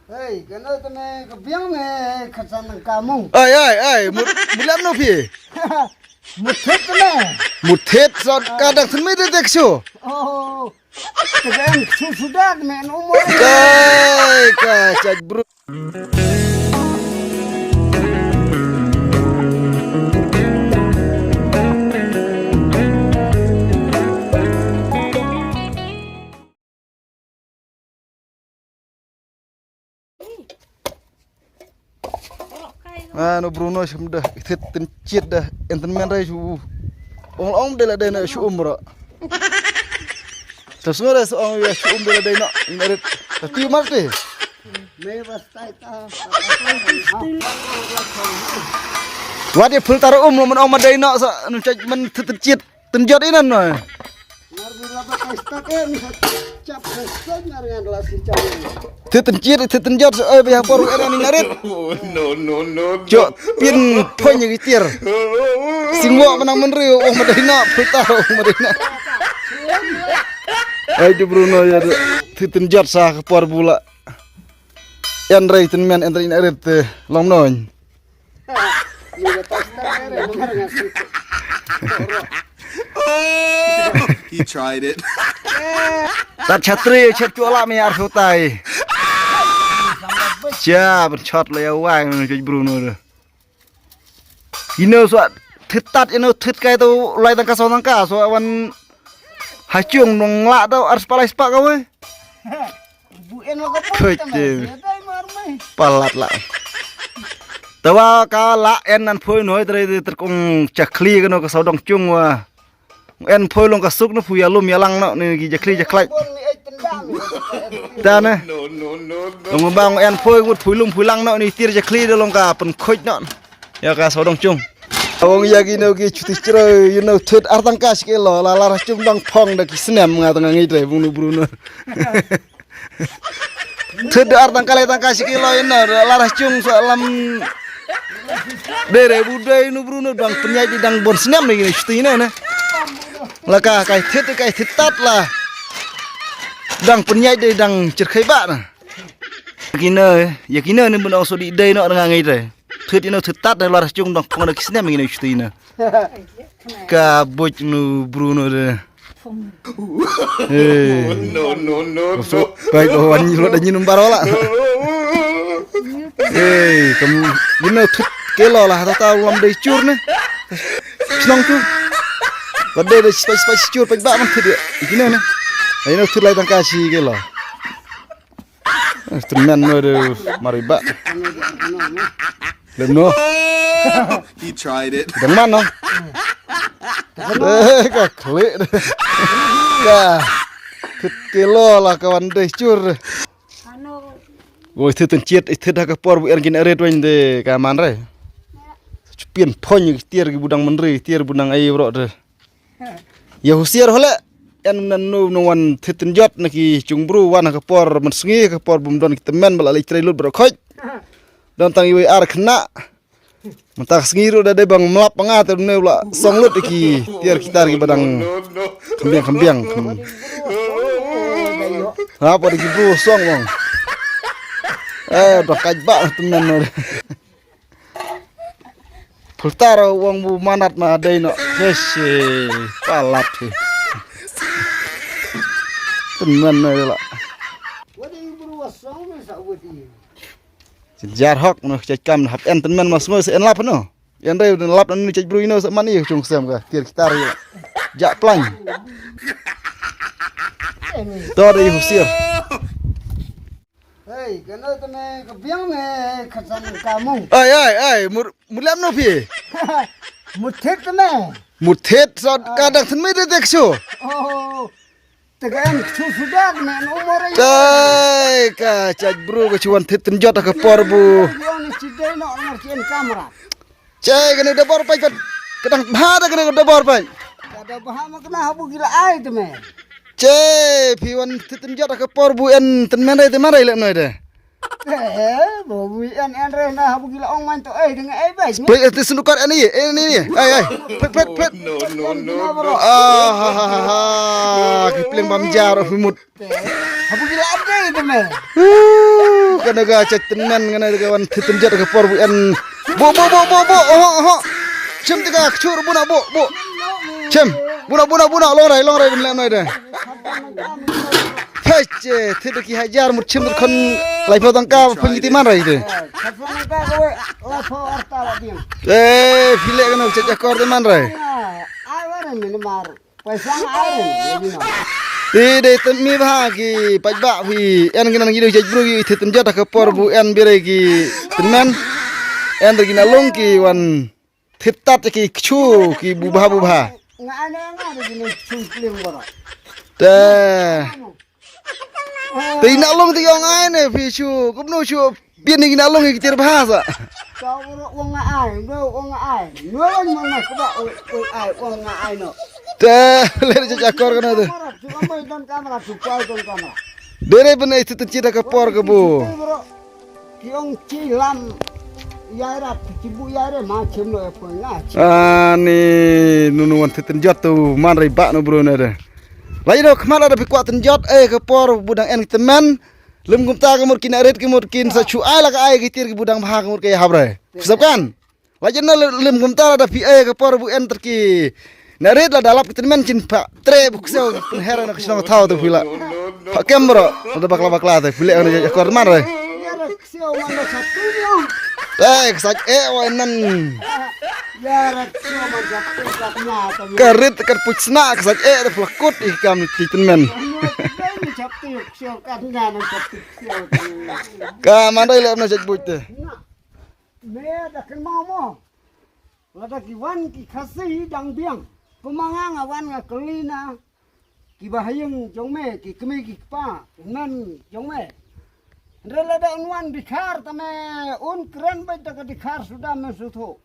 Hei, kena tene kebiang ne khasan kamu. Ai, mulam no phi. Muthet tene. Muthet sot kadang sen me dekso. Oh. Tegan sudah men umur. Kai ka cak bro. No Bruno shum dah thit tin chit dah enten men rai su ong de la de na su umra tas ngora su ong ya su de la de na ngarit ti marte Me bastai ta. wadi phul tar lo man ong ma de na sa nu chak man thit chit tin jot inan no Ngar bila pakai stak mi cap kesel ngar ngan si cari. thit tin jot oi ba por ena ni ngarit No. jo pin phoi ni tir singwa manang man ri ong ma de na phul tar ong ma de na ai de Bruno ya thit tin jot sa por bula en rai tin men en rai ngarit long noin Mi batas stak ngar ngan si. He tried it. Tat chatri chat chola me ar sotai. Cha ben shot le wang cho Bruno. Ino so thit tat ino thit kai to lai tang ka so tang ka so wan ha chung nong la to ar spalai spa ka we. Bu eno ko Khoi pun te. dai mar mai. Palat la. Tawa ka la en nan phoi noi tre ter kong chakli ka no ka so dong chung wa. En phoi long ka suk no pu ya lum ya lang no ni gi chakli chaklai. Pun ni ai tendang. Ta ne. No. Long bang en phoi gut phui lum phui lang no ni tir chakli de long ka pen khoj no. Ya ka so dong chung. Ong ya gi no gi chuti chro you know thut ar tang ka ske lo la la chung dong phong da ki snem nga tang ngi tre bung nu Bruno. Thut ar tang ka le tang ka ske lo ina la chung so lam Dere budai nu Bruno dang penyai di dang bon senam ni chuti na ne. La ka kai thit tat la. Dang penyai di dang cerkai ba na. Yakina ni mun so di dai no ngang ngai re. Thit ino thit tat la chung dang pong da kisnem ni chuti na. Ka boj nu Bruno de. No. So baik lo wan lo da nyinum barola. Kamu gino thut kelo lah ta lam dei chur ne. Snong tu. Bade de spice chur pe ba man thut gino ne. Ai no thut lai tang ka si kelo. Tenan no de mariba. Leno. He tried it. Dang man no. Ka kle. Ka thut kelo lah kawan dei chur. Woi thut chiet thut ka por bu ergin eret wen de ka man re. Pien phony tier gi budang menri tier budang ai bro de. Ya husiar hole en nan no wan thut jot na ki chung bru wan ka por men sngi ka por bum don temen bala le tre lut bro khoj. Don tang iwe ar khna. Mentak sngi ru da de bang melap panga te ne bla song lut ki tier kitar gi badang No. kembiang. Apa di bru song bang. Dah kajbak teman no. Pultar wong bu manat ma dai no. Yes, palat. Teman no la. Wadi buru wasong me sa wadi. Jar hok no cai kam hap en teman mas mo en lap no. En dai lap ni cai bru no sa mani chung sem ka tir kitar ya. Jak plan. Tori husir. Hei, kena tene kebiang ne khasan kamu. Ai, mulam no phi. Muthet tene. Muthet sot kadang sen me dekso. Oh. Tegan sudah men umur. Kai ka cak bro ka cuan thit tenjot ka por bu. Yo ni cidai no ngertiin kamera. Cai kena udah bor pai kadang bhada kena udah bor pai. Ada bahama kena habu gila ai teme. Cai piwan thit tenjot ka por bu en ten men rai le noi de. Bobu en re na habu gila ong man to ai dengan ai bas. Play itu senukar ini. Ai. Pet. No. Ah ha. Kipling bam jar of mut. Apa gila apa itu me? Kana ga tenan kana kawan tetenjat ke por bu en. Bo. Oh. Cem tiga cur buna bo. Cem. Buna long rai bin lam noi de. Haje tidaki hajar mut cem kon lai po tangka pengiti man rai de. Kapal ka kowe lapo arta wadiang. File kana cecak kor de man rai. Awaran min mar. Paisang awan ni no. Tidak temi bahagi pajak vi en ginan gidu jej bru tetenjat ke por bu en biregi tenan en regina longki wan titat ki chu ki bubha. Ngane gini sungkling boro. Tina long ti yong ai ne fi chu kubnu chu bien ni gina long ki tir bahasa. Kau boro wong ai, wong ai. Nuan mana kuba ai wong ai no. Le cecak kor kana tu. Cuma mai dan kamera supaya dan kamera. Dere bena tetenjat ke por ke bu. Kiong cilam yaira cibu yaira macam no apa ngah. Ni nunuan tetenjat tu man rai bak no bro na de. Lai do kemana ada pikuat tenjat ke por budang en teman lem gumta ke murkin arit ke murkin sa chu ai la ka ai gitir ke budang bahak mur ke habre. Sebab kan? Lai na lem gumta ada pi ke por bu en terki. Narit la dalap ke teman cin pak tre bu ksau penhera na kisang tau tu pula. Pak kembro ada bakla tu pula ana kor man rai. Yaira ksio mana satu yo. Sak wanan. Yaira ksio mana satu katnya tu. Karit kat pucna sak de flakut ikam ti teman. Ini satu ksio katnya na satu ksio. Ka mandai le na jaj buit. Me dah kenal mo. Lada kiwan ki khasi dang biang. Pemangang awan nga kelina. Ki bahayang jongme ki kemi ki pa. Nan jongme. Rela da unwan dikhar tame un keren baik tak dikhar sudah mesutu.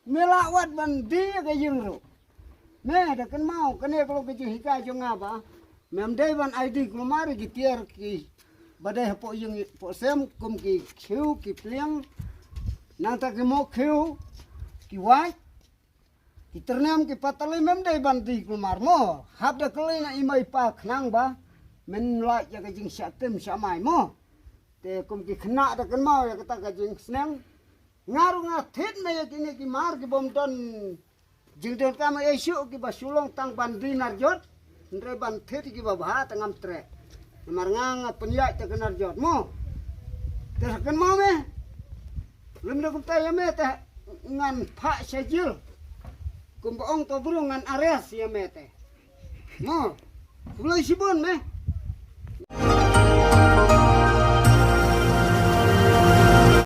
Melawat bandi ke jengro. Me da kan mau kene kalau ke hika jong apa. Mem dai ban ID kelumari ki tiar ki badai po jeng po sem kum ki khiu ki pliang. Nang tak mo khiu ki wai ki ternam ki patali mem dai bandi kelumar mo. Hab da kelina imai pa khnang ba. Men lai ya ke jing syatem samai mo. Te kum ki khna da kan mau ya kata ka jing sneng ngaru nga thet me ya kini ki mar ki bom don jing don ka ma esu ki ba sulong tang bandi narjot ndre ban thet ki ba bha tangam tre mar nga penya ta kan narjot mo te kan mau me lem da kum ta ya me ta ngan pha sajil kum ong to bru ngan ares ya me te mo Ulai sibon me